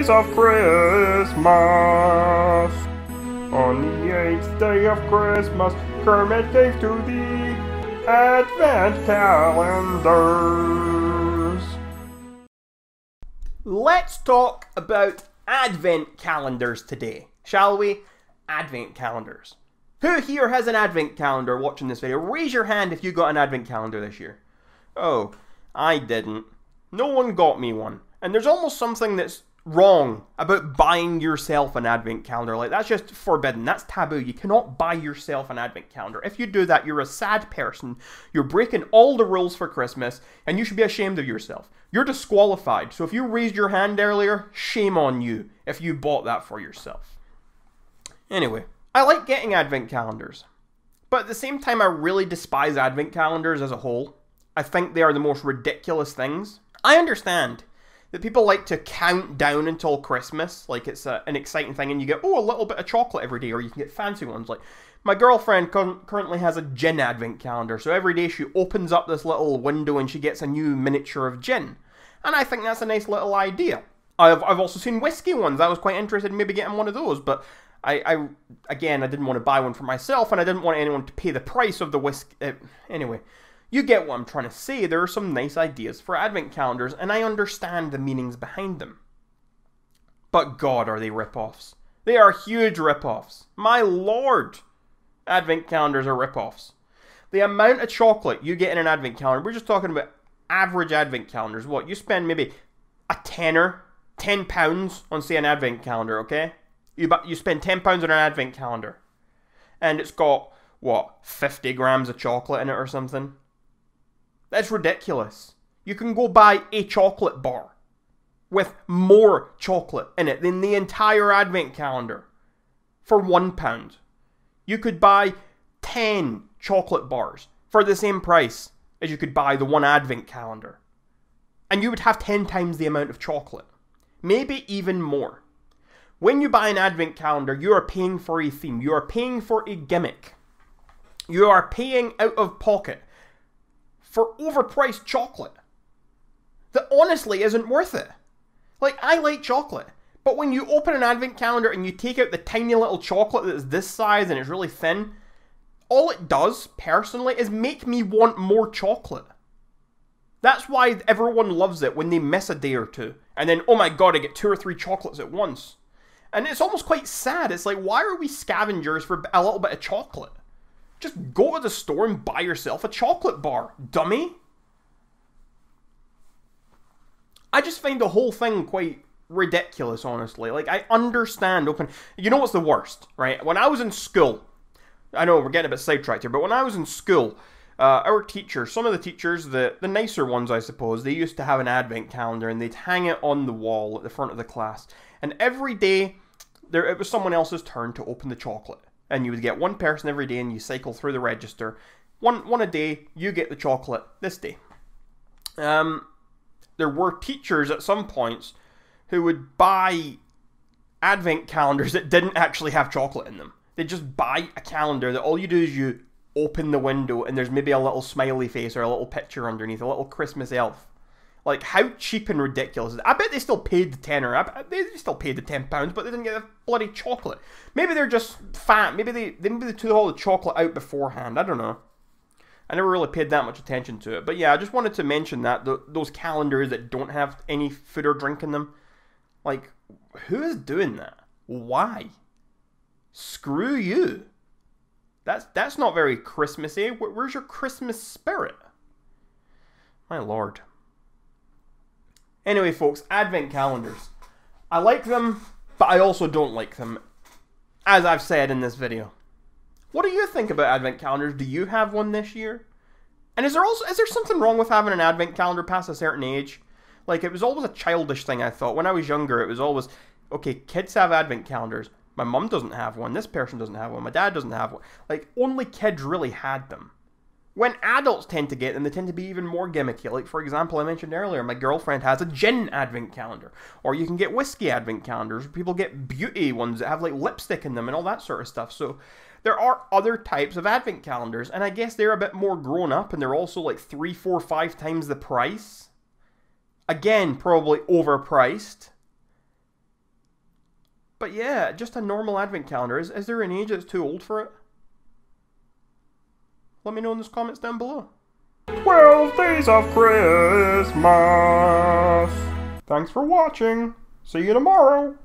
days of Christmas. On the 8th day of Christmas, Kermit gave to thee Advent calendars. Let's talk about Advent calendars today, shall we? Advent calendars. Who here has an Advent calendar watching this video? Raise your hand if you got an Advent calendar this year. Oh, I didn't. No one got me one. And there's almost something that's wrong about buying yourself an Advent calendar. Like, that's just forbidden. That's taboo. You cannot buy yourself an Advent calendar. If you do that, you're a sad person. You're breaking all the rules for Christmas, and you should be ashamed of yourself. You're disqualified. So if you raised your hand earlier, shame on you if you bought that for yourself. Anyway, I like getting Advent calendars. But at the same time, I really despise Advent calendars as a whole. I think they are the most ridiculous things. I understand that people like to count down until Christmas, like it's an exciting thing, and you get, oh, a little bit of chocolate every day, or you can get fancy ones. Like, my girlfriend currently has a gin advent calendar, so every day she opens up this little window and she gets a new miniature of gin. And I think that's a nice little idea. I've also seen whiskey ones. I was quite interested in maybe getting one of those, but again, I didn't want to buy one for myself, and I didn't want anyone to pay the price of the whiskey. Anyway. You get what I'm trying to say. There are some nice ideas for Advent calendars, and I understand the meanings behind them. But God, are they rip-offs. They are huge rip-offs. My lord! Advent calendars are rip-offs. The amount of chocolate you get in an Advent calendar, we're just talking about average Advent calendars. What, you spend maybe a tenner, £10 on, say, an Advent calendar, okay? You spend £10 on an Advent calendar. And it's got, what, 50 grams of chocolate in it or something? That's ridiculous. You can go buy a chocolate bar with more chocolate in it than the entire Advent calendar for £1. You could buy 10 chocolate bars for the same price as you could buy the one Advent calendar. And you would have 10 times the amount of chocolate. Maybe even more. When you buy an Advent calendar, you are paying for a theme. You are paying for a gimmick. You are paying out of pocket for overpriced chocolate that honestly isn't worth it. Like, I like chocolate, but when you open an Advent calendar and you take out the tiny little chocolate that's this size and it's really thin, all it does, personally, is make me want more chocolate. That's why everyone loves it when they miss a day or two. And then, oh my god, I get 2 or 3 chocolates at once. And it's almost quite sad. It's like, why are we scavengers for a little bit of chocolate? Just go to the store and buy yourself a chocolate bar, dummy. I just find the whole thing quite ridiculous, honestly. Like, I understand You know what's the worst, right? When I was in school, I know we're getting a bit sidetracked here, but when I was in school, our teachers, some of the teachers, the nicer ones, I suppose, they used to have an Advent calendar, and they'd hang it on the wall at the front of the class. And every day, it was someone else's turn to open the chocolate. And you would get one person every day, and you cycle through the register. One a day, you get the chocolate this day. There were teachers at some points who would buy Advent calendars that didn't actually have chocolate in them. They'd just buy a calendar that all you do is you open the window, and there's maybe a little smiley face or a little picture underneath, a little Christmas elf. Like, how cheap and ridiculous is it? I bet they still paid the tenner. They still paid the £10, but they didn't get the bloody chocolate. Maybe they're just fat. Maybe they took all the chocolate out beforehand. I don't know. I never really paid that much attention to it. But yeah, I just wanted to mention that. Those calendars that don't have any food or drink in them. Like, who is doing that? Why? Screw you. That's not very Christmassy. Where's your Christmas spirit? My lord. Anyway, folks, Advent calendars. I like them, but I also don't like them, as I've said in this video. What do you think about Advent calendars? Do you have one this year? And is there something wrong with having an Advent calendar past a certain age? Like, it was always a childish thing, I thought. When I was younger, it was always, okay, kids have Advent calendars. My mum doesn't have one. This person doesn't have one. My dad doesn't have one. Like, only kids really had them. When adults tend to get them, they tend to be even more gimmicky. Like, for example, I mentioned earlier, my girlfriend has a gin advent calendar. Or you can get whiskey advent calendars. People get beauty ones that have, like, lipstick in them and all that sort of stuff. So, there are other types of advent calendars. And I guess they're a bit more grown up. And they're also, like, 3, 4, 5 times the price. Again, probably overpriced. But yeah, just a normal advent calendar. Is there an age that's too old for it? Let me know in the comments down below. 12 Days of Christmas. Thanks for watching. See you tomorrow.